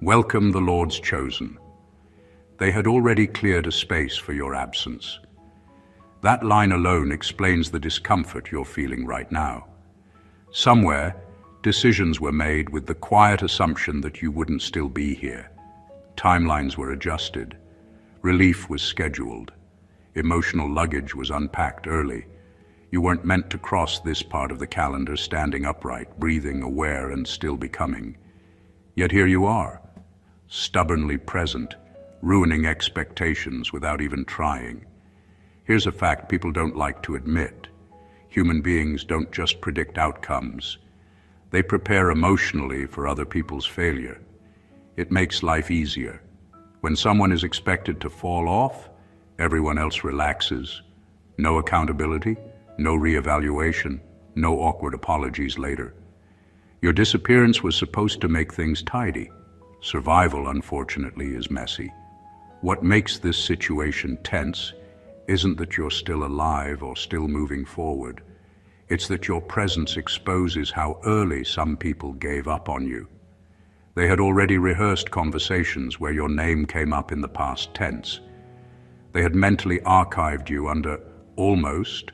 Welcome the Lord's chosen. They had already cleared a space for your absence. That line alone explains the discomfort you're feeling right now. Somewhere, decisions were made with the quiet assumption that you wouldn't still be here. Timelines were adjusted. Relief was scheduled. Emotional luggage was unpacked early. You weren't meant to cross this part of the calendar standing upright, breathing, aware, and still becoming. Yet here you are, stubbornly present, ruining expectations without even trying. Here's a fact people don't like to admit. Human beings don't just predict outcomes. They prepare emotionally for other people's failure. It makes life easier. When someone is expected to fall off, everyone else relaxes. No accountability, no reevaluation, no awkward apologies later. Your disappearance was supposed to make things tidy. Survival, unfortunately, is messy. What makes this situation tense isn't that you're still alive or still moving forward. It's that your presence exposes how early some people gave up on you. They had already rehearsed conversations where your name came up in the past tense. They had mentally archived you under almost,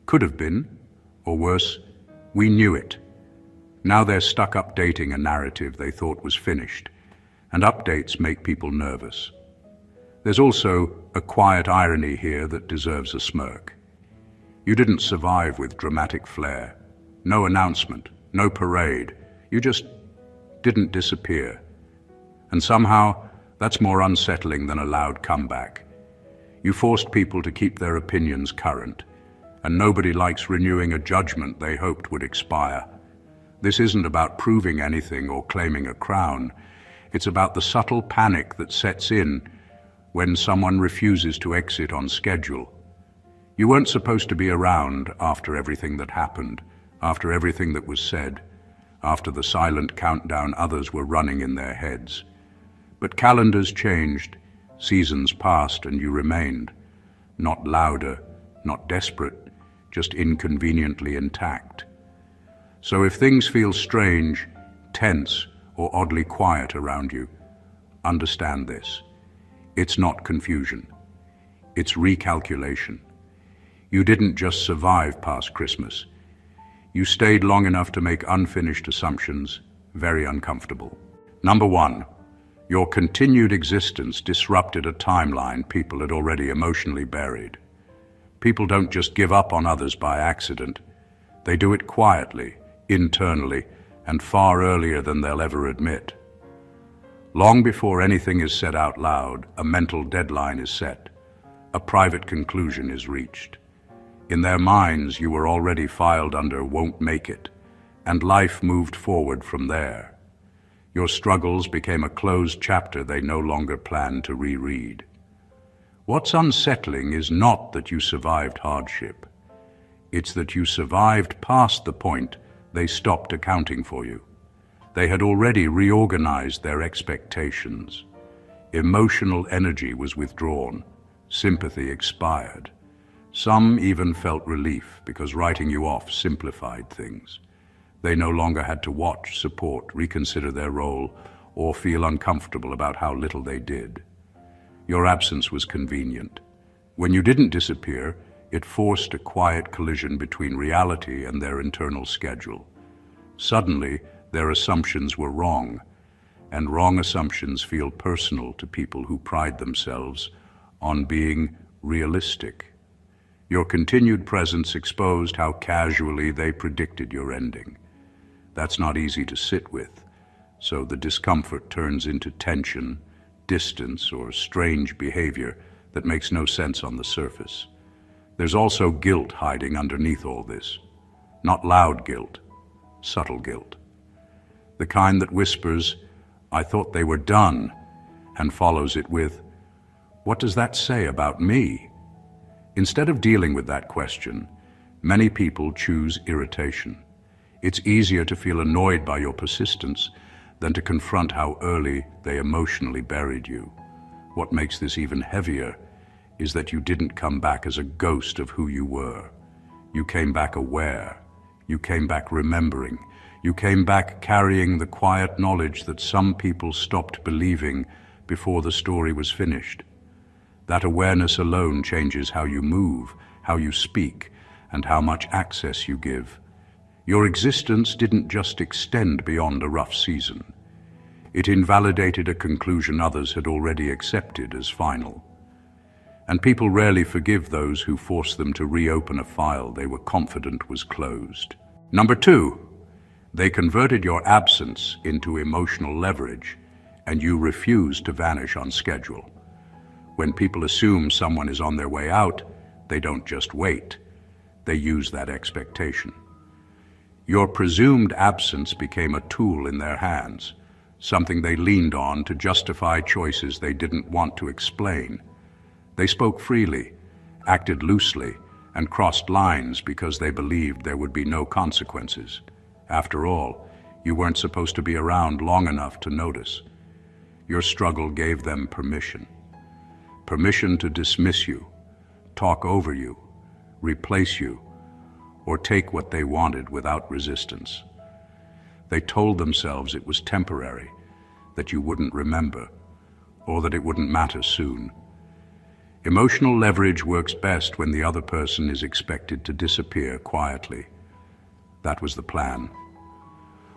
could have been, or worse, we knew it. Now they're stuck updating a narrative they thought was finished, and updates make people nervous. There's also a quiet irony here that deserves a smirk. You didn't survive with dramatic flair. No announcement, no parade. You just didn't disappear. And somehow, that's more unsettling than a loud comeback. You forced people to keep their opinions current, and nobody likes renewing a judgment they hoped would expire. This isn't about proving anything or claiming a crown. It's about the subtle panic that sets in when someone refuses to exit on schedule. You weren't supposed to be around after everything that happened, after everything that was said, after the silent countdown others were running in their heads. But calendars changed, seasons passed, and you remained. Not louder, not desperate, just inconveniently intact. So if things feel strange, tense, or oddly quiet around you, understand this. It's not confusion. It's recalculation. You didn't just survive past Christmas. You stayed long enough to make unfinished assumptions very uncomfortable. Number one, your continued existence disrupted a timeline people had already emotionally buried. People don't just give up on others by accident. They do it quietly, internally, and far earlier than they'll ever admit. Long before anything is said out loud, a mental deadline is set. A private conclusion is reached. In their minds, you were already filed under won't make it, and life moved forward from there. Your struggles became a closed chapter they no longer plan to reread. What's unsettling is not that you survived hardship. It's that you survived past the point they stopped accounting for you. They had already reorganized their expectations. Emotional energy was withdrawn. Sympathy expired. Some even felt relief because writing you off simplified things. They no longer had to watch, support, reconsider their role, or feel uncomfortable about how little they did. Your absence was convenient. When you didn't disappear, it forced a quiet collision between reality and their internal schedule. Suddenly, their assumptions were wrong, and wrong assumptions feel personal to people who pride themselves on being realistic. Your continued presence exposed how casually they predicted your ending. That's not easy to sit with, so the discomfort turns into tension, distance, or strange behavior that makes no sense on the surface. There's also guilt hiding underneath all this. Not loud guilt, subtle guilt. The kind that whispers, "I thought they were done," and follows it with, "What does that say about me?" Instead of dealing with that question, many people choose irritation. It's easier to feel annoyed by your persistence than to confront how early they emotionally buried you. What makes this even heavier is that you didn't come back as a ghost of who you were. You came back aware. You came back remembering. You came back carrying the quiet knowledge that some people stopped believing before the story was finished. That awareness alone changes how you move, how you speak, and how much access you give. Your existence didn't just extend beyond a rough season. It invalidated a conclusion others had already accepted as final. And people rarely forgive those who force them to reopen a file they were confident was closed. Number 2, they converted your absence into emotional leverage, and you refuse to vanish on schedule. When people assume someone is on their way out, they don't just wait. They use that expectation. Your presumed absence became a tool in their hands, something they leaned on to justify choices they didn't want to explain. They spoke freely, acted loosely, and crossed lines because they believed there would be no consequences. After all, you weren't supposed to be around long enough to notice. Your struggle gave them permission. Permission to dismiss you, talk over you, replace you, or take what they wanted without resistance. They told themselves it was temporary, that you wouldn't remember, or that it wouldn't matter soon. Emotional leverage works best when the other person is expected to disappear quietly. That was the plan.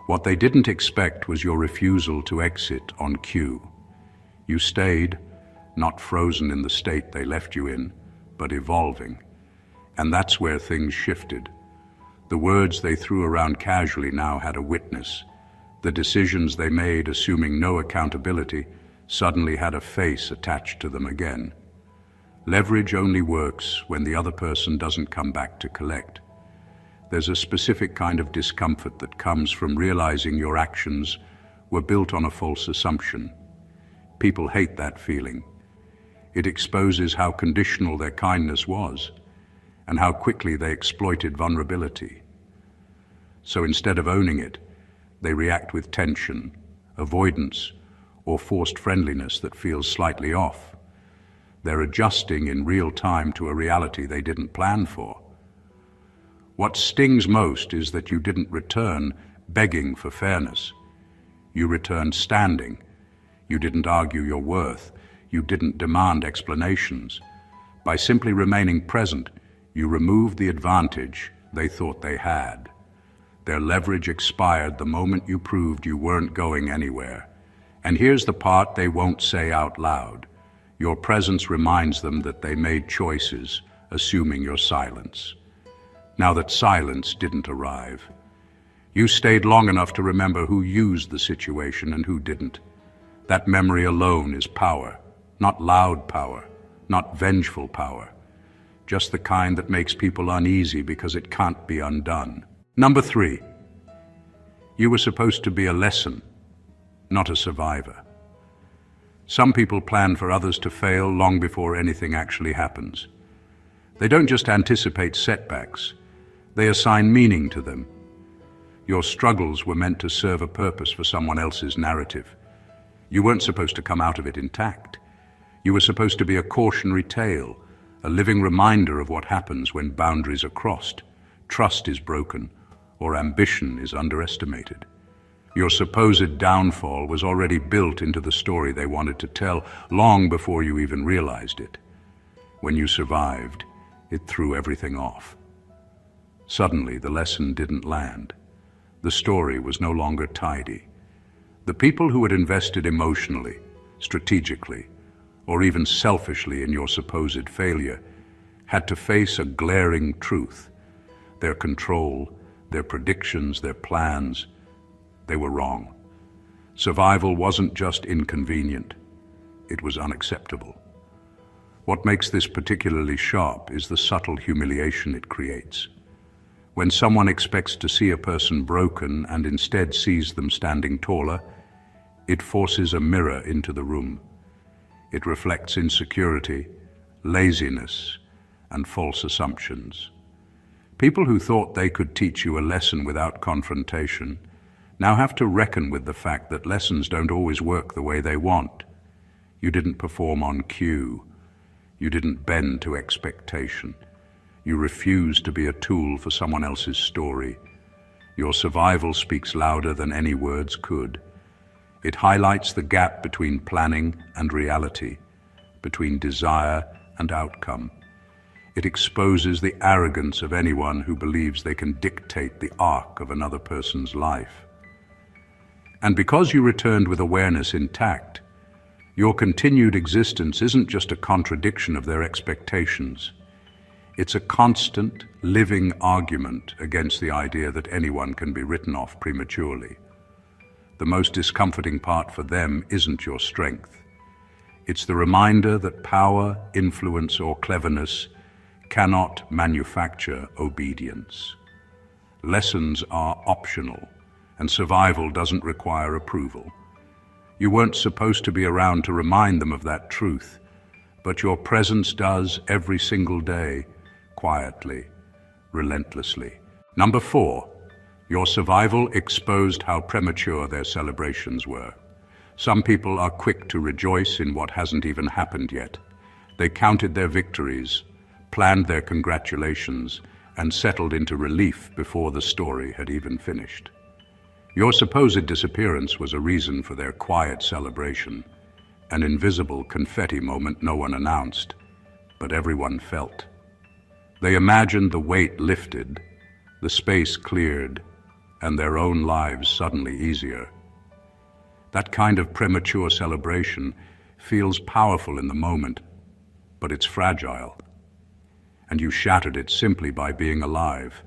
What they didn't expect was your refusal to exit on cue. You stayed, not frozen in the state they left you in, but evolving. And that's where things shifted. The words they threw around casually now had a witness. The decisions they made, assuming no accountability, suddenly had a face attached to them again. Leverage only works when the other person doesn't come back to collect. There's a specific kind of discomfort that comes from realizing your actions were built on a false assumption. People hate that feeling. It exposes how conditional their kindness was, and how quickly they exploited vulnerability. So instead of owning it, they react with tension, avoidance, or forced friendliness that feels slightly off. They're adjusting in real time to a reality they didn't plan for. What stings most is that you didn't return begging for fairness. You returned standing. You didn't argue your worth. You didn't demand explanations. By simply remaining present, you removed the advantage they thought they had. Their leverage expired the moment you proved you weren't going anywhere. And here's the part they won't say out loud. Your presence reminds them that they made choices, assuming your silence. Now that silence didn't arrive, you stayed long enough to remember who used the situation and who didn't. That memory alone is power, not loud power, not vengeful power. Just the kind that makes people uneasy because it can't be undone. Number 3, you were supposed to be a lesson, not a survivor. Some people plan for others to fail long before anything actually happens. They don't just anticipate setbacks, they assign meaning to them. Your struggles were meant to serve a purpose for someone else's narrative. You weren't supposed to come out of it intact. You were supposed to be a cautionary tale, a living reminder of what happens when boundaries are crossed, trust is broken, or ambition is underestimated. Your supposed downfall was already built into the story they wanted to tell long before you even realized it. When you survived, it threw everything off. Suddenly, the lesson didn't land. The story was no longer tidy. The people who had invested emotionally, strategically, or even selfishly in your supposed failure had to face a glaring truth. Their control, their predictions, their plans, they were wrong. Survival wasn't just inconvenient, it was unacceptable. What makes this particularly sharp is the subtle humiliation it creates. When someone expects to see a person broken and instead sees them standing taller, it forces a mirror into the room. It reflects insecurity, laziness, and false assumptions. People who thought they could teach you a lesson without confrontation now have to reckon with the fact that lessons don't always work the way they want. You didn't perform on cue. You didn't bend to expectation. You refused to be a tool for someone else's story. Your survival speaks louder than any words could. It highlights the gap between planning and reality, between desire and outcome. It exposes the arrogance of anyone who believes they can dictate the arc of another person's life. And because you returned with awareness intact, your continued existence isn't just a contradiction of their expectations. It's a constant, living argument against the idea that anyone can be written off prematurely. The most discomforting part for them isn't your strength. It's the reminder that power, influence, or cleverness cannot manufacture obedience. Lessons are optional, and survival doesn't require approval. You weren't supposed to be around to remind them of that truth, but your presence does every single day, quietly, relentlessly. Number 4, your survival exposed how premature their celebrations were. Some people are quick to rejoice in what hasn't even happened yet. They counted their victories, planned their congratulations, and settled into relief before the story had even finished. Your supposed disappearance was a reason for their quiet celebration, an invisible confetti moment no one announced, but everyone felt. They imagined the weight lifted, the space cleared, and their own lives suddenly easier. That kind of premature celebration feels powerful in the moment, but it's fragile, and you shattered it simply by being alive.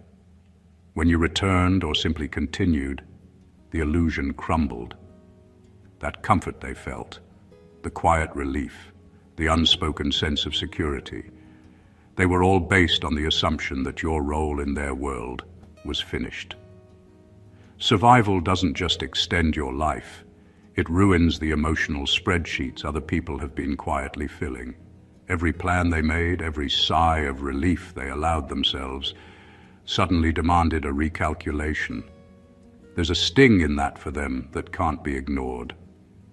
When you returned or simply continued, the illusion crumbled. That comfort they felt, the quiet relief, the unspoken sense of security, they were all based on the assumption that your role in their world was finished. Survival doesn't just extend your life, it ruins the emotional spreadsheets other people have been quietly filling. Every plan they made, every sigh of relief they allowed themselves, suddenly demanded a recalculation. There's a sting in that for them that can't be ignored.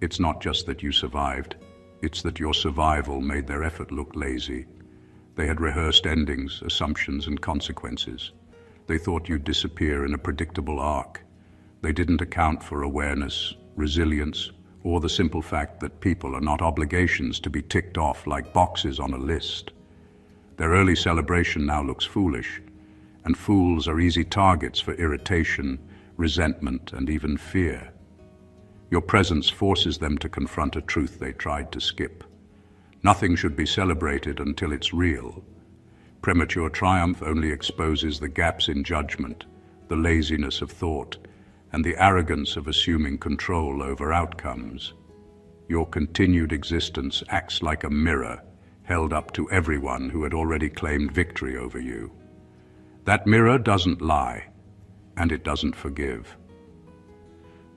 It's not just that you survived, it's that your survival made their effort look lazy. They had rehearsed endings, assumptions, and consequences. They thought you'd disappear in a predictable arc. They didn't account for awareness, resilience, or the simple fact that people are not obligations to be ticked off like boxes on a list. Their early celebration now looks foolish, and fools are easy targets for irritation, resentment, and even fear. Your presence forces them to confront a truth they tried to skip. Nothing should be celebrated until it's real. Premature triumph only exposes the gaps in judgment, the laziness of thought, and the arrogance of assuming control over outcomes. Your continued existence acts like a mirror held up to everyone who had already claimed victory over you. That mirror doesn't lie, and it doesn't forgive.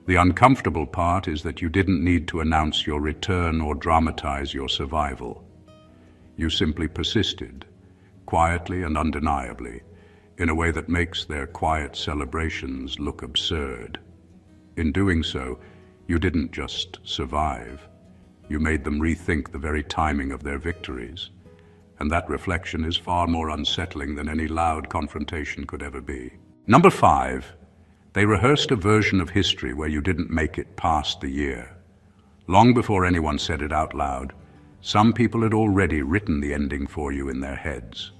The uncomfortable part is that you didn't need to announce your return or dramatize your survival. You simply persisted, quietly and undeniably, in a way that makes their quiet celebrations look absurd. In doing so, you didn't just survive. You made them rethink the very timing of their victories, and that reflection is far more unsettling than any loud confrontation could ever be. Number 5. They rehearsed a version of history where you didn't make it past the year. Long before anyone said it out loud, some people had already written the ending for you in their heads.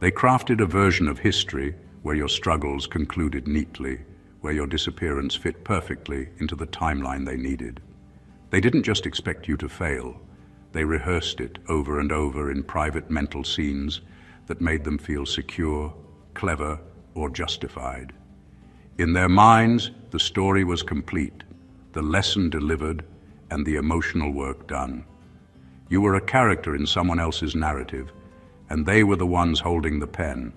They crafted a version of history where your struggles concluded neatly, where your disappearance fit perfectly into the timeline they needed. They didn't just expect you to fail. They rehearsed it over and over in private mental scenes that made them feel secure, clever, or justified. In their minds, the story was complete, the lesson delivered, and the emotional work done. You were a character in someone else's narrative, and they were the ones holding the pen.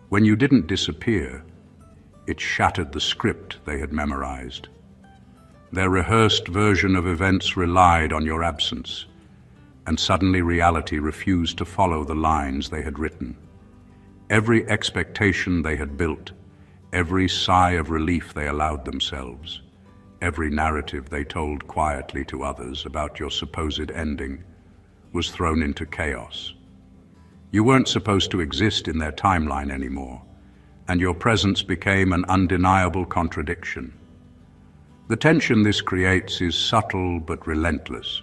When you didn't disappear, it shattered the script they had memorized. Their rehearsed version of events relied on your absence, and suddenly reality refused to follow the lines they had written. Every expectation they had built, every sigh of relief they allowed themselves, every narrative they told quietly to others about your supposed ending, was thrown into chaos. You weren't supposed to exist in their timeline anymore. and your presence became an undeniable contradiction. The tension this creates is subtle but relentless.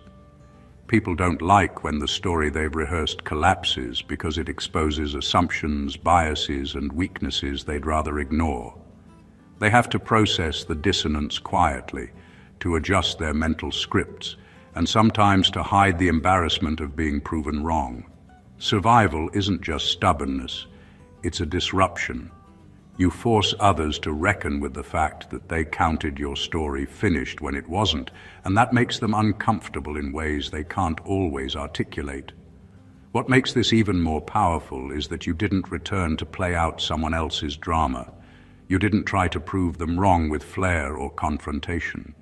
People don't like when the story they've rehearsed collapses because it exposes assumptions, biases, and weaknesses they'd rather ignore. They have to process the dissonance quietly, to adjust their mental scripts, and sometimes to hide the embarrassment of being proven wrong. Survival isn't just stubbornness, it's a disruption. You force others to reckon with the fact that they counted your story finished when it wasn't, and that makes them uncomfortable in ways they can't always articulate. What makes this even more powerful is that you didn't return to play out someone else's drama. You didn't try to prove them wrong with flair or confrontation.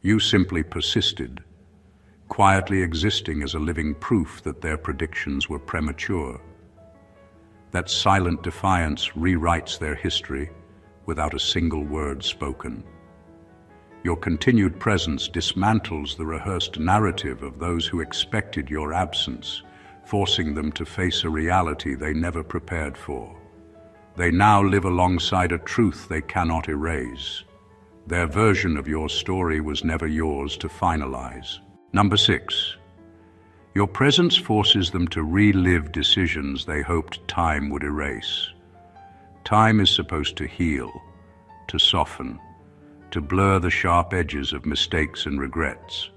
You simply persisted, quietly existing as a living proof that their predictions were premature. That silent defiance rewrites their history without a single word spoken. Your continued presence dismantles the rehearsed narrative of those who expected your absence, forcing them to face a reality they never prepared for. They now live alongside a truth they cannot erase. Their version of your story was never yours to finalize. Number 6. Your presence forces them to relive decisions they hoped time would erase. Time is supposed to heal, to soften, to blur the sharp edges of mistakes and regrets.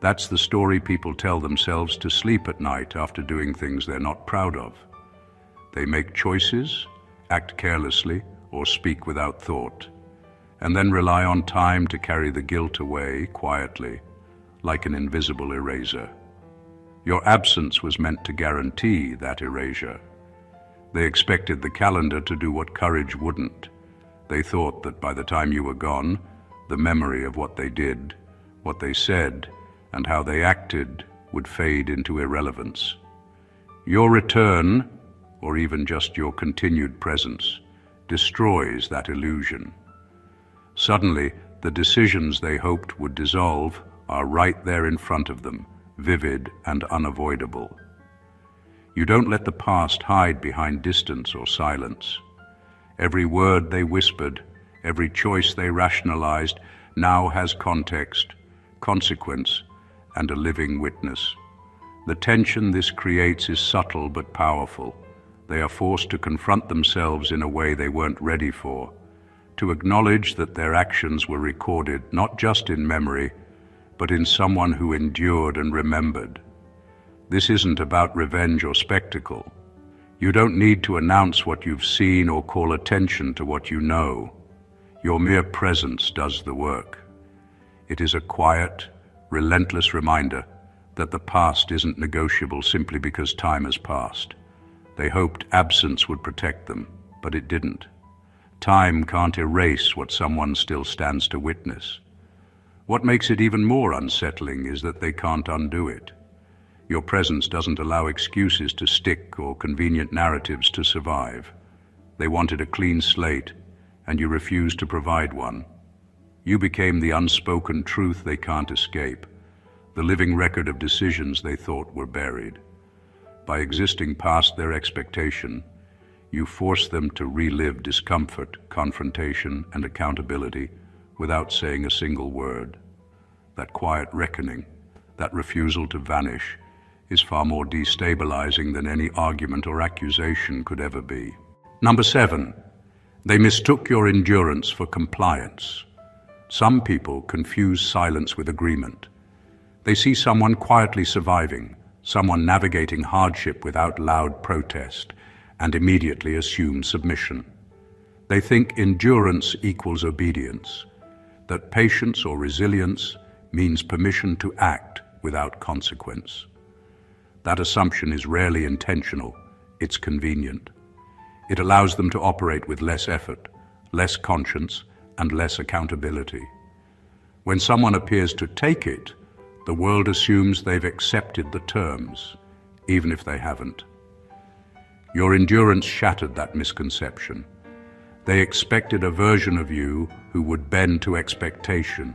That's the story people tell themselves to sleep at night after doing things they're not proud of. They make choices, act carelessly, or speak without thought, and then rely on time to carry the guilt away quietly, like an invisible eraser. Your absence was meant to guarantee that erasure. They expected the calendar to do what courage wouldn't. They thought that by the time you were gone, the memory of what they did, what they said, and how they acted would fade into irrelevance. Your return, or even just your continued presence, destroys that illusion. Suddenly, the decisions they hoped would dissolve are right there in front of them, vivid and unavoidable. You don't let the past hide behind distance or silence. Every word they whispered, every choice they rationalized, now has context, consequence, and a living witness. The tension this creates is subtle but powerful. They are forced to confront themselves in a way they weren't ready for, to acknowledge that their actions were recorded not just in memory, but in someone who endured and remembered. This isn't about revenge or spectacle. You don't need to announce what you've seen or call attention to what you know. Your mere presence does the work. It is a quiet, relentless reminder that the past isn't negotiable simply because time has passed. They hoped absence would protect them, but it didn't. Time can't erase what someone still stands to witness. What makes it even more unsettling is that they can't undo it. Your presence doesn't allow excuses to stick or convenient narratives to survive. They wanted a clean slate, and you refused to provide one. You became the unspoken truth they can't escape, the living record of decisions they thought were buried. By existing past their expectation, you forced them to relive discomfort, confrontation, and accountability without saying a single word. That quiet reckoning, that refusal to vanish, is far more destabilizing than any argument or accusation could ever be. Number 7, they mistook your endurance for compliance. Some people confuse silence with agreement. They see someone quietly surviving, someone navigating hardship without loud protest, and immediately assume submission. They think endurance equals obedience, that patience or resilience means permission to act without consequence. That assumption is rarely intentional, it's convenient. It allows them to operate with less effort, less conscience, and less accountability. When someone appears to take it, the world assumes they've accepted the terms, even if they haven't. Your endurance shattered that misconception. They expected a version of you who would bend to expectation,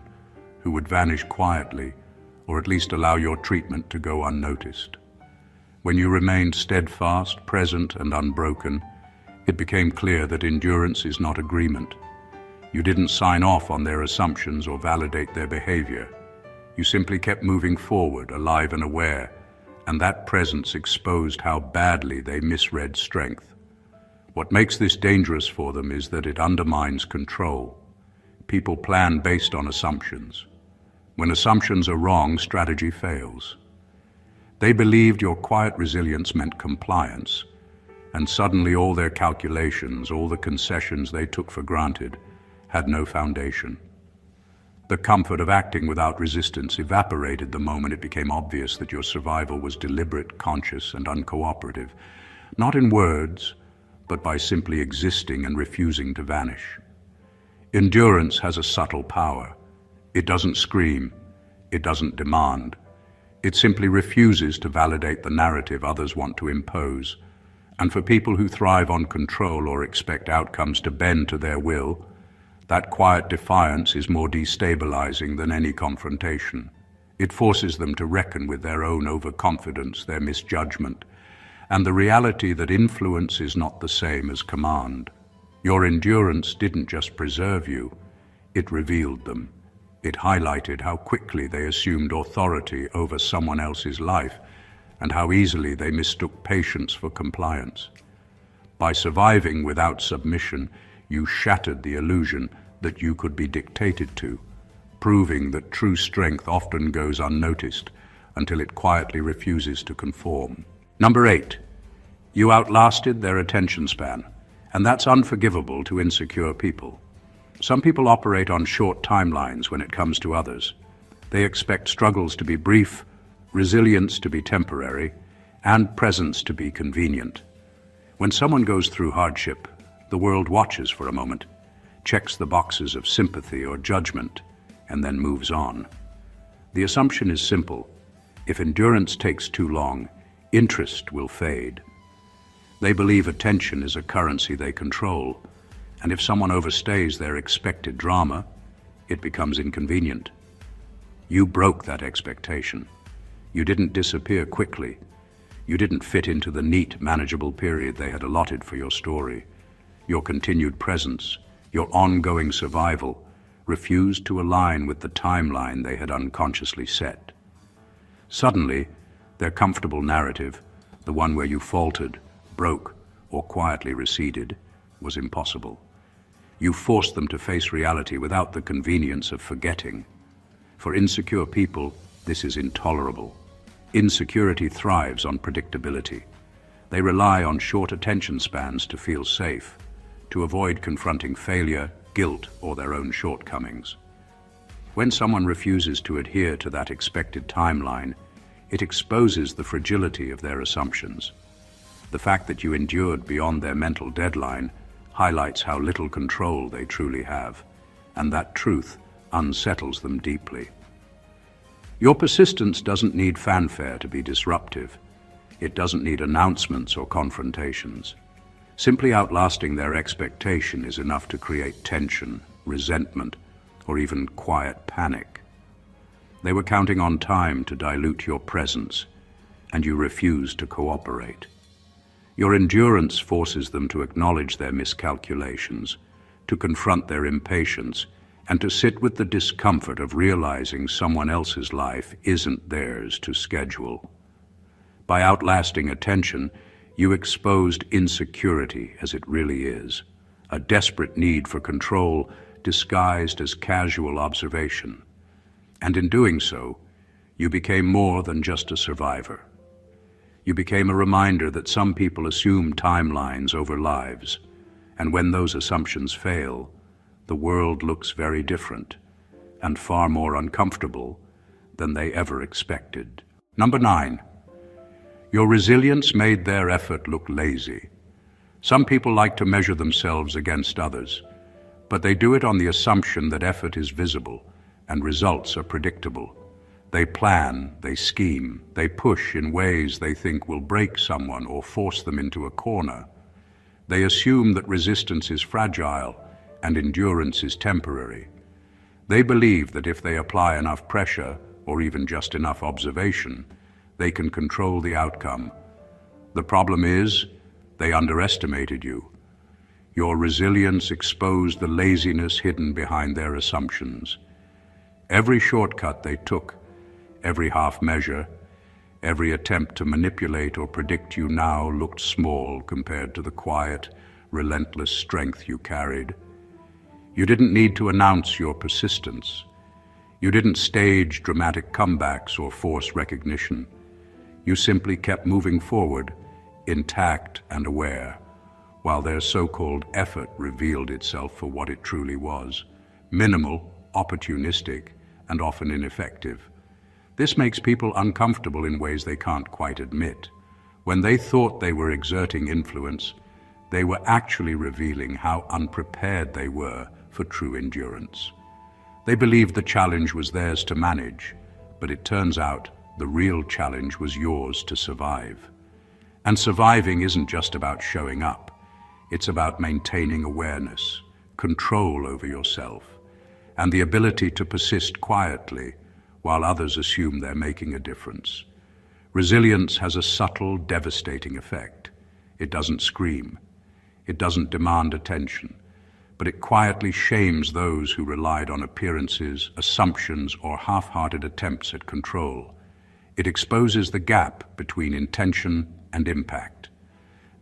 who would vanish quietly, or at least allow your treatment to go unnoticed. When you remained steadfast, present, and unbroken, It became clear that endurance is not agreement. You didn't sign off on their assumptions or validate their behavior. You simply kept moving forward, alive and aware, and that presence exposed how badly they misread strength. What makes this dangerous for them is that it undermines control. People plan based on assumptions. When assumptions are wrong, strategy fails. They believed your quiet resilience meant compliance, and suddenly all their calculations, all the concessions they took for granted, had no foundation. The comfort of acting without resistance evaporated the moment it became obvious that your survival was deliberate, conscious, and uncooperative, not in words, but by simply existing and refusing to vanish. Endurance has a subtle power. It doesn't scream. It doesn't demand. It simply refuses to validate the narrative others want to impose. And for people who thrive on control or expect outcomes to bend to their will, that quiet defiance is more destabilizing than any confrontation. It forces them to reckon with their own overconfidence, their misjudgment, and the reality that influence is not the same as command. Your endurance didn't just preserve you, it revealed them. It highlighted how quickly they assumed authority over someone else's life and how easily they mistook patience for compliance. By surviving without submission, you shattered the illusion that you could be dictated to, proving that true strength often goes unnoticed until it quietly refuses to conform. Number 8, you outlasted their attention span, and that's unforgivable to insecure people. Some people operate on short timelines when it comes to others. They expect struggles to be brief, resilience to be temporary, and presence to be convenient. When someone goes through hardship, the world watches for a moment, checks the boxes of sympathy or judgment, and then moves on. The assumption is simple. If endurance takes too long, interest will fade. They believe attention is a currency they control, and if someone overstays their expected drama, it becomes inconvenient. You broke that expectation. You didn't disappear quickly. You didn't fit into the neat, manageable period they had allotted for your story. Your continued presence, your ongoing survival, refused to align with the timeline they had unconsciously set. Suddenly, their comfortable narrative, the one where you faltered, broke, or quietly receded, was impossible. You forced them to face reality without the convenience of forgetting. For insecure people, this is intolerable. Insecurity thrives on predictability. They rely on short attention spans to feel safe, to avoid confronting failure, guilt, or their own shortcomings. When someone refuses to adhere to that expected timeline, it exposes the fragility of their assumptions. The fact that you endured beyond their mental deadline highlights how little control they truly have, and that truth unsettles them deeply. Your persistence doesn't need fanfare to be disruptive. It doesn't need announcements or confrontations. Simply outlasting their expectation is enough to create tension, resentment, or even quiet panic. They were counting on time to dilute your presence, and you refused to cooperate. Your endurance forces them to acknowledge their miscalculations, to confront their impatience, and to sit with the discomfort of realizing someone else's life isn't theirs to schedule. By outlasting attention, you exposed insecurity as it really is, a desperate need for control disguised as casual observation. And in doing so, you became more than just a survivor. You became a reminder that some people assume timelines over lives, and when those assumptions fail, the world looks very different and far more uncomfortable than they ever expected. Number 9, your resilience made their effort look lazy. Some people like to measure themselves against others, but they do it on the assumption that effort is visible and results are predictable. They plan, they scheme, they push in ways they think will break someone or force them into a corner. They assume that resistance is fragile and endurance is temporary. They believe that if they apply enough pressure, or even just enough observation, they can control the outcome. The problem is, they underestimated you. Your resilience exposed the laziness hidden behind their assumptions. Every shortcut they took, every half measure, every attempt to manipulate or predict you now looked small compared to the quiet, relentless strength you carried. You didn't need to announce your persistence. You didn't stage dramatic comebacks or force recognition. You simply kept moving forward, intact and aware, while their so-called effort revealed itself for what it truly was: minimal, opportunistic, and often ineffective. This makes people uncomfortable in ways they can't quite admit. When they thought they were exerting influence, they were actually revealing how unprepared they were for true endurance. They believed the challenge was theirs to manage, but it turns out the real challenge was yours to survive. And surviving isn't just about showing up. It's about maintaining awareness, control over yourself, and the ability to persist quietly while others assume they're making a difference. Resilience has a subtle, devastating effect. It doesn't scream. It doesn't demand attention, but it quietly shames those who relied on appearances, assumptions, or half-hearted attempts at control. It exposes the gap between intention and impact.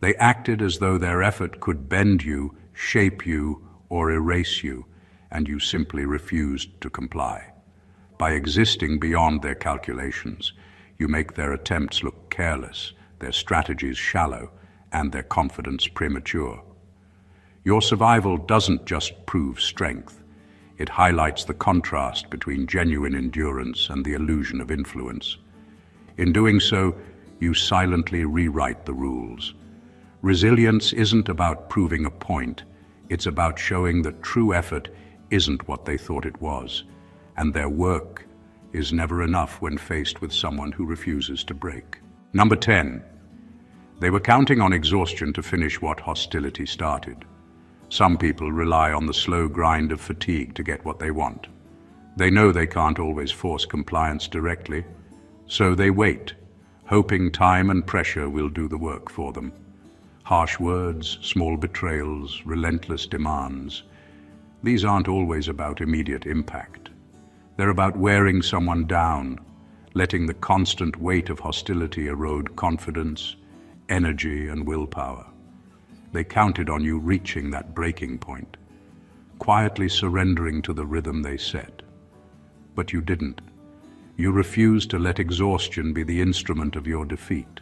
They acted as though their effort could bend you, shape you, or erase you, and you simply refused to comply. By existing beyond their calculations, you make their attempts look careless, their strategies shallow, and their confidence premature. Your survival doesn't just prove strength. It highlights the contrast between genuine endurance and the illusion of influence. In doing so, you silently rewrite the rules. Resilience isn't about proving a point. It's about showing that true effort isn't what they thought it was, and their work is never enough when faced with someone who refuses to break. Number 10. They were counting on exhaustion to finish what hostility started. Some people rely on the slow grind of fatigue to get what they want. They know they can't always force compliance directly, so they wait, hoping time and pressure will do the work for them. Harsh words, small betrayals, relentless demands. These aren't always about immediate impact. They're about wearing someone down, letting the constant weight of hostility erode confidence, energy, and willpower. They counted on you reaching that breaking point, quietly surrendering to the rhythm they set. But you didn't. You refused to let exhaustion be the instrument of your defeat.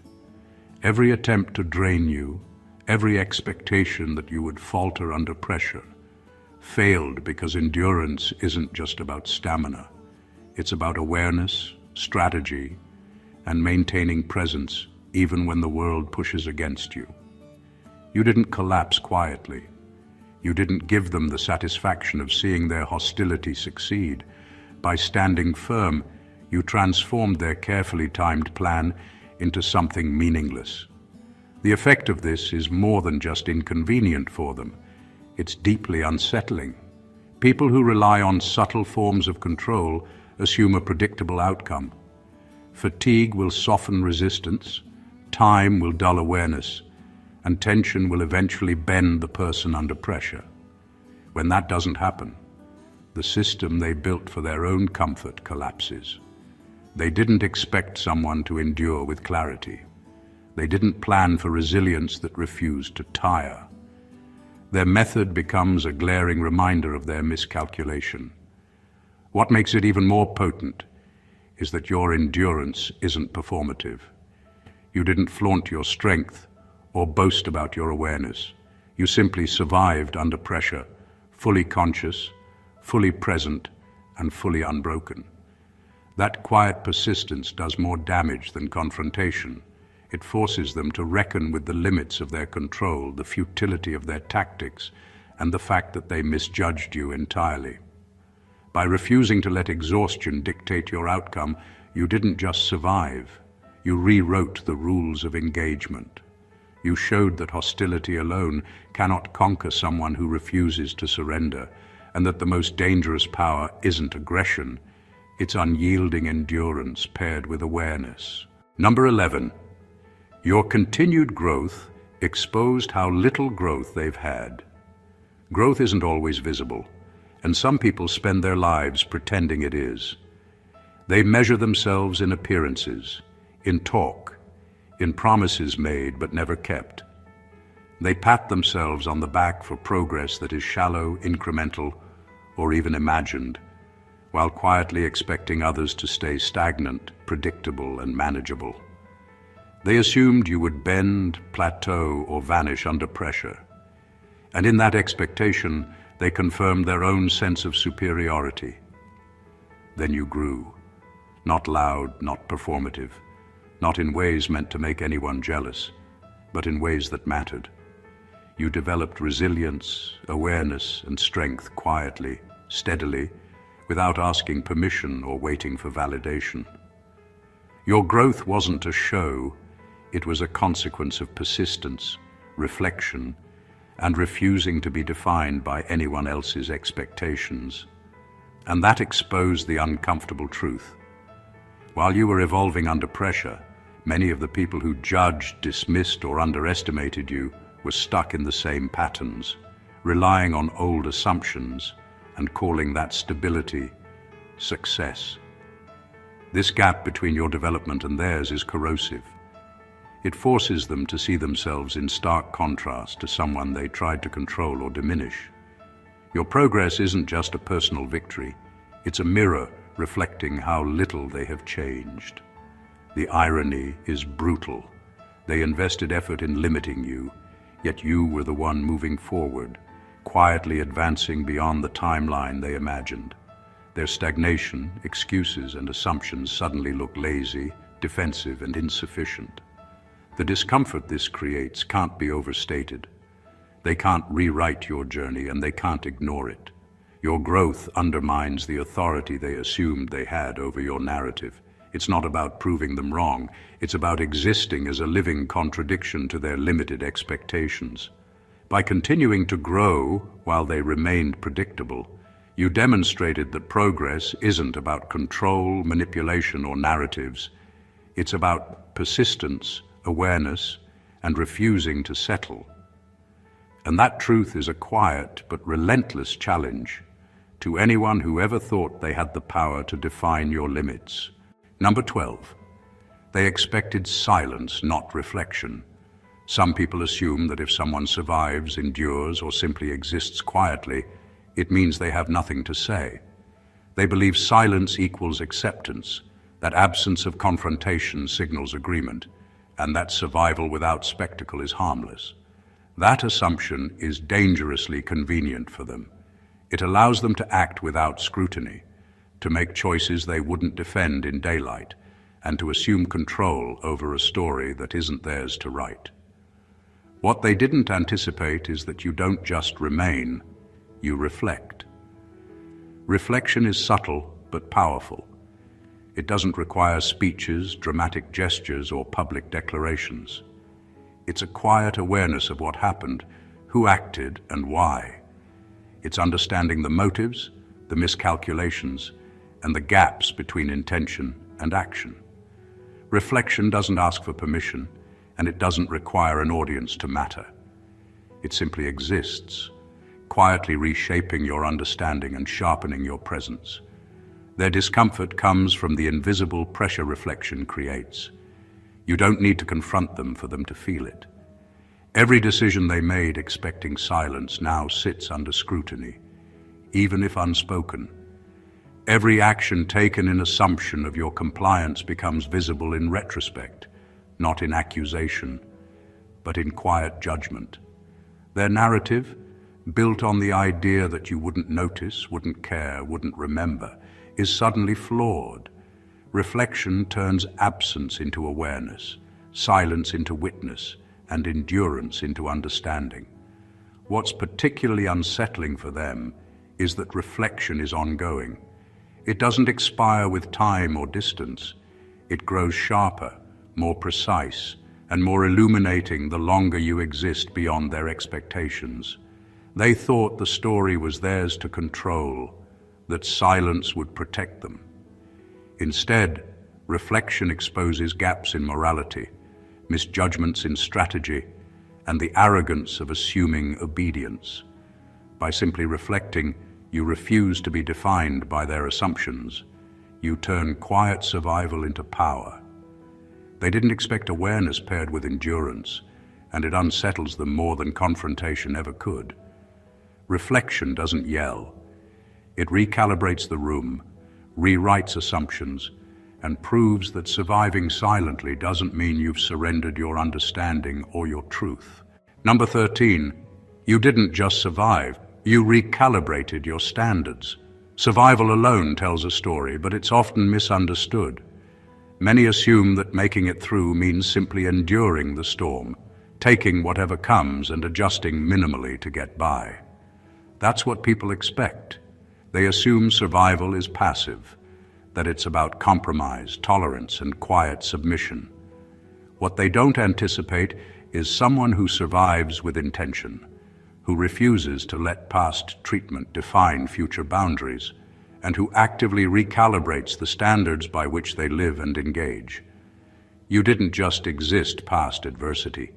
Every attempt to drain you, every expectation that you would falter under pressure, failed because endurance isn't just about stamina. It's about awareness, strategy, and maintaining presence even when the world pushes against you. You didn't collapse quietly. You didn't give them the satisfaction of seeing their hostility succeed. By standing firm, you transformed their carefully timed plan into something meaningless. The effect of this is more than just inconvenient for them. It's deeply unsettling. People who rely on subtle forms of control assume a predictable outcome. Fatigue will soften resistance, time will dull awareness, and tension will eventually bend the person under pressure. When that doesn't happen, the system they built for their own comfort collapses. They didn't expect someone to endure with clarity. They didn't plan for resilience that refused to tire. Their method becomes a glaring reminder of their miscalculation. What makes it even more potent is that your endurance isn't performative. You didn't flaunt your strength or boast about your awareness. You simply survived under pressure, fully conscious, fully present, and fully unbroken. That quiet persistence does more damage than confrontation. It forces them to reckon with the limits of their control, the futility of their tactics, and the fact that they misjudged you entirely. By refusing to let exhaustion dictate your outcome, you didn't just survive. You rewrote the rules of engagement. You showed that hostility alone cannot conquer someone who refuses to surrender, and that the most dangerous power isn't aggression, it's unyielding endurance paired with awareness. Number 11. Your continued growth exposed how little growth they've had. Growth isn't always visible, and some people spend their lives pretending it is. They measure themselves in appearances, in talk, in promises made but never kept. They pat themselves on the back for progress that is shallow, incremental, or even imagined, while quietly expecting others to stay stagnant, predictable, and manageable. They assumed you would bend, plateau, or vanish under pressure. And in that expectation, they confirmed their own sense of superiority. Then you grew, not loud, not performative, not in ways meant to make anyone jealous, but in ways that mattered. You developed resilience, awareness, and strength quietly, steadily, without asking permission or waiting for validation. Your growth wasn't a show, it was a consequence of persistence, reflection, and refusing to be defined by anyone else's expectations. And that exposed the uncomfortable truth. While you were evolving under pressure, many of the people who judged, dismissed, or underestimated you were stuck in the same patterns, relying on old assumptions and calling that stability success. This gap between your development and theirs is corrosive. It forces them to see themselves in stark contrast to someone they tried to control or diminish. Your progress isn't just a personal victory, it's a mirror reflecting how little they have changed. The irony is brutal. They invested effort in limiting you, yet you were the one moving forward, quietly advancing beyond the timeline they imagined. Their stagnation, excuses, and assumptions suddenly look lazy, defensive, and insufficient. The discomfort this creates can't be overstated. They can't rewrite your journey, and they can't ignore it. Your growth undermines the authority they assumed they had over your narrative. It's not about proving them wrong, it's about existing as a living contradiction to their limited expectations. By continuing to grow while they remained predictable, you demonstrated that progress isn't about control, manipulation, or narratives. It's about persistence, awareness, and refusing to settle. And that truth is a quiet but relentless challenge to anyone who ever thought they had the power to define your limits. Number 12. They expected silence, not reflection. Some people assume that if someone survives, endures, or simply exists quietly, it means they have nothing to say. They believe silence equals acceptance, that absence of confrontation signals agreement, and that survival without spectacle is harmless. That assumption is dangerously convenient for them. It allows them to act without scrutiny, to make choices they wouldn't defend in daylight, and to assume control over a story that isn't theirs to write. What they didn't anticipate is that you don't just remain, you reflect. Reflection is subtle but powerful. It doesn't require speeches, dramatic gestures, or public declarations. It's a quiet awareness of what happened, who acted, and why. It's understanding the motives, the miscalculations, and the gaps between intention and action. Reflection doesn't ask for permission, and it doesn't require an audience to matter. It simply exists, quietly reshaping your understanding and sharpening your presence. Their discomfort comes from the invisible pressure reflection creates. You don't need to confront them for them to feel it. Every decision they made expecting silence now sits under scrutiny, even if unspoken. Every action taken in assumption of your compliance becomes visible in retrospect, not in accusation, but in quiet judgment. Their narrative, built on the idea that you wouldn't notice, wouldn't care, wouldn't remember, is suddenly flawed. Reflection turns absence into awareness, silence into witness, and endurance into understanding. What's particularly unsettling for them is that reflection is ongoing. It doesn't expire with time or distance. It grows sharper, more precise, and more illuminating the longer you exist beyond their expectations. They thought the story was theirs to control, that silence would protect them. Instead, reflection exposes gaps in morality, misjudgments in strategy, and the arrogance of assuming obedience. By simply reflecting, you refuse to be defined by their assumptions. You turn quiet survival into power. They didn't expect awareness paired with endurance, and it unsettles them more than confrontation ever could. Reflection doesn't yell. It recalibrates the room, rewrites assumptions, and proves that surviving silently doesn't mean you've surrendered your understanding or your truth. Number 13, you didn't just survive, you recalibrated your standards. Survival alone tells a story, but it's often misunderstood. Many assume that making it through means simply enduring the storm, taking whatever comes and adjusting minimally to get by. That's what people expect. They assume survival is passive, that it's about compromise, tolerance, and quiet submission. What they don't anticipate is someone who survives with intention, who refuses to let past treatment define future boundaries, and who actively recalibrates the standards by which they live and engage. You didn't just exist past adversity.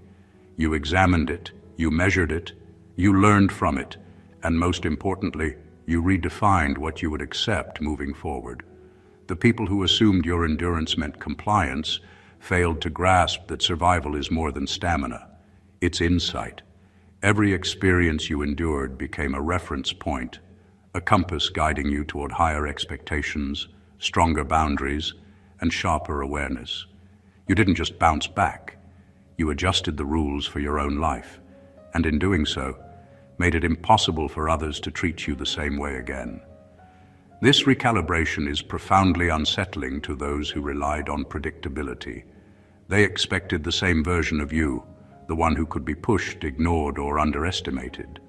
You examined it, you measured it, you learned from it, and most importantly, you redefined what you would accept moving forward. The people who assumed your endurance meant compliance failed to grasp that survival is more than stamina. It's insight. Every experience you endured became a reference point, a compass guiding you toward higher expectations, stronger boundaries, and sharper awareness. You didn't just bounce back. You adjusted the rules for your own life, and in doing so, made it impossible for others to treat you the same way again. This recalibration is profoundly unsettling to those who relied on predictability. They expected the same version of you, the one who could be pushed, ignored, or underestimated.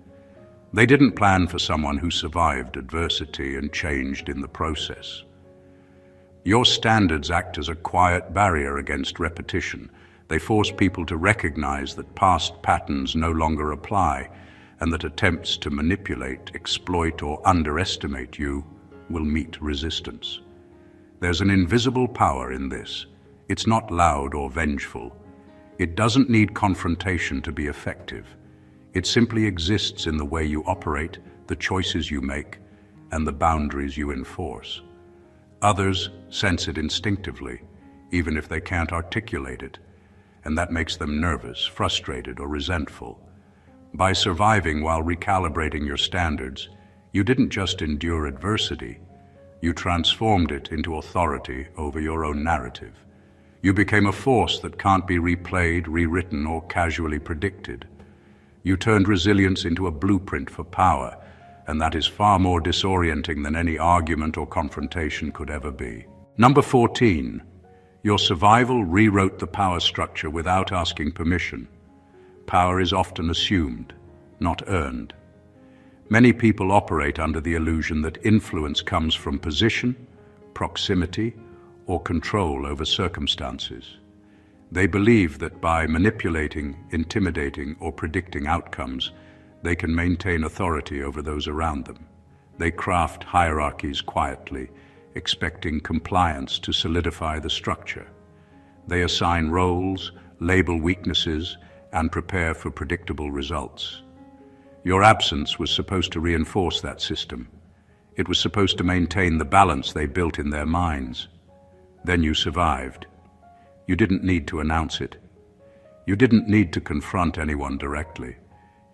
They didn't plan for someone who survived adversity and changed in the process. Your standards act as a quiet barrier against repetition. They force people to recognize that past patterns no longer apply, and that attempts to manipulate, exploit, or underestimate you will meet resistance. There's an invisible power in this. It's not loud or vengeful. It doesn't need confrontation to be effective. It simply exists in the way you operate, the choices you make, and the boundaries you enforce. Others sense it instinctively, even if they can't articulate it, and that makes them nervous, frustrated, or resentful. By surviving while recalibrating your standards, you didn't just endure adversity, you transformed it into authority over your own narrative. You became a force that can't be replayed, rewritten, or casually predicted. You turned resilience into a blueprint for power, and that is far more disorienting than any argument or confrontation could ever be. Number 14, your survival rewrote the power structure without asking permission. Power is often assumed, not earned. Many people operate under the illusion that influence comes from position, proximity, or control over circumstances. They believe that by manipulating, intimidating, or predicting outcomes, they can maintain authority over those around them. They craft hierarchies quietly, expecting compliance to solidify the structure. They assign roles, label weaknesses, and prepare for predictable results. Your absence was supposed to reinforce that system. It was supposed to maintain the balance they built in their minds. Then you survived. You didn't need to announce it. You didn't need to confront anyone directly.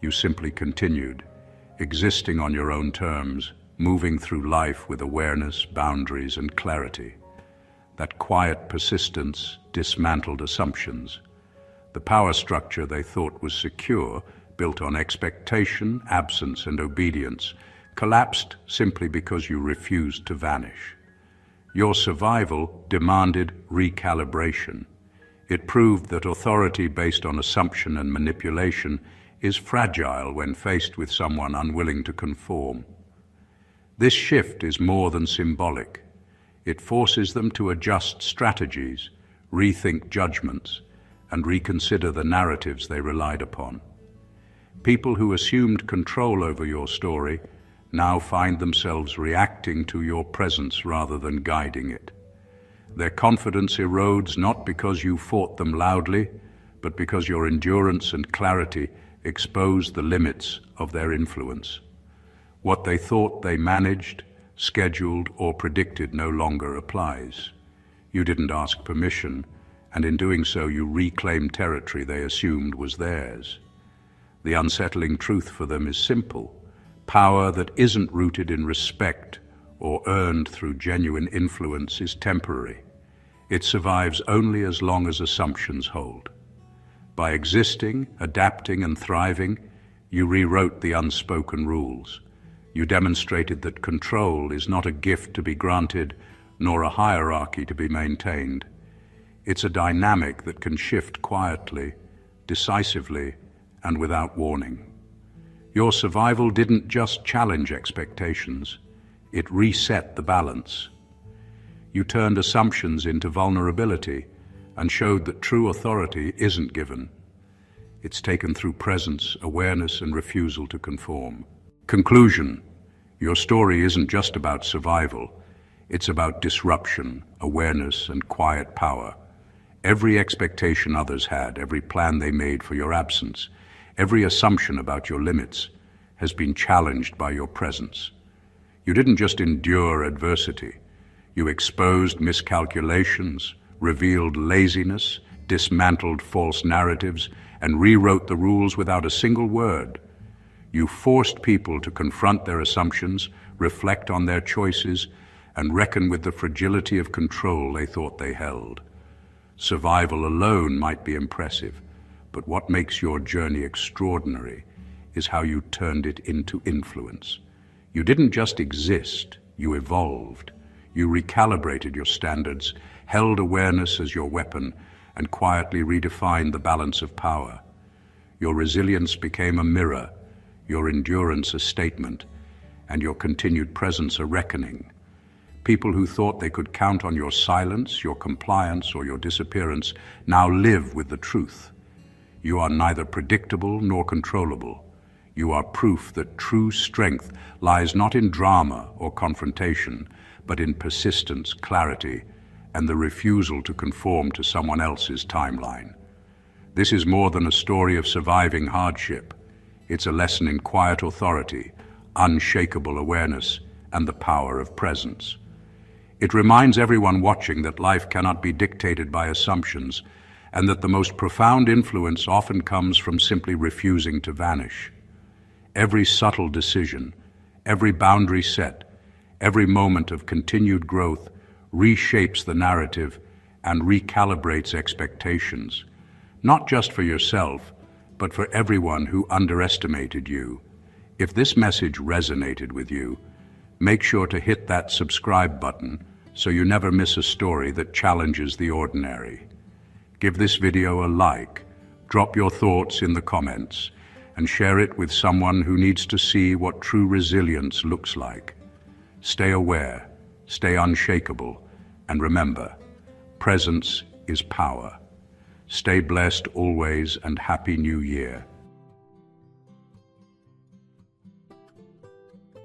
You simply continued, existing on your own terms, moving through life with awareness, boundaries, and clarity. That quiet persistence dismantled assumptions. The power structure they thought was secure, built on expectation, absence, and obedience, collapsed simply because you refused to vanish. Your survival demanded recalibration. It proved that authority based on assumption and manipulation is fragile when faced with someone unwilling to conform. This shift is more than symbolic. It forces them to adjust strategies, rethink judgments, and reconsider the narratives they relied upon. People who assumed control over your story now find themselves reacting to your presence rather than guiding it. Their confidence erodes not because you fought them loudly, but because your endurance and clarity expose the limits of their influence. What they thought they managed, scheduled, or predicted no longer applies. You didn't ask permission, and in doing so you reclaimed territory they assumed was theirs. The unsettling truth for them is simple. Power that isn't rooted in respect or earned through genuine influence is temporary. It survives only as long as assumptions hold. By existing, adapting, and thriving, you rewrote the unspoken rules. You demonstrated that control is not a gift to be granted, nor a hierarchy to be maintained. It's a dynamic that can shift quietly, decisively, and without warning. Your survival didn't just challenge expectations, it reset the balance. You turned assumptions into vulnerability and showed that true authority isn't given. It's taken through presence, awareness, and refusal to conform. Conclusion: your story isn't just about survival, it's about disruption, awareness, and quiet power. Every expectation others had, every plan they made for your absence, every assumption about your limits has been challenged by your presence. You didn't just endure adversity, you exposed miscalculations, revealed laziness, dismantled false narratives, and rewrote the rules without a single word. You forced people to confront their assumptions, reflect on their choices, and reckon with the fragility of control they thought they held. Survival alone might be impressive, but what makes your journey extraordinary is how you turned it into influence. You didn't just exist, you evolved. You recalibrated your standards, held awareness as your weapon, and quietly redefined the balance of power. Your resilience became a mirror, your endurance a statement, and your continued presence a reckoning. People who thought they could count on your silence, your compliance, or your disappearance now live with the truth. You are neither predictable nor controllable. You are proof that true strength lies not in drama or confrontation, but in persistence, clarity, and the refusal to conform to someone else's timeline. This is more than a story of surviving hardship. It's a lesson in quiet authority, unshakable awareness, and the power of presence. It reminds everyone watching that life cannot be dictated by assumptions, and that the most profound influence often comes from simply refusing to vanish. Every subtle decision, every boundary set, every moment of continued growth reshapes the narrative and recalibrates expectations, not just for yourself, but for everyone who underestimated you. If this message resonated with you, make sure to hit that subscribe button so you never miss a story that challenges the ordinary. Give this video a like, drop your thoughts in the comments, and share it with someone who needs to see what true resilience looks like. Stay aware, stay unshakable, and remember, presence is power. Stay blessed always, and Happy New Year.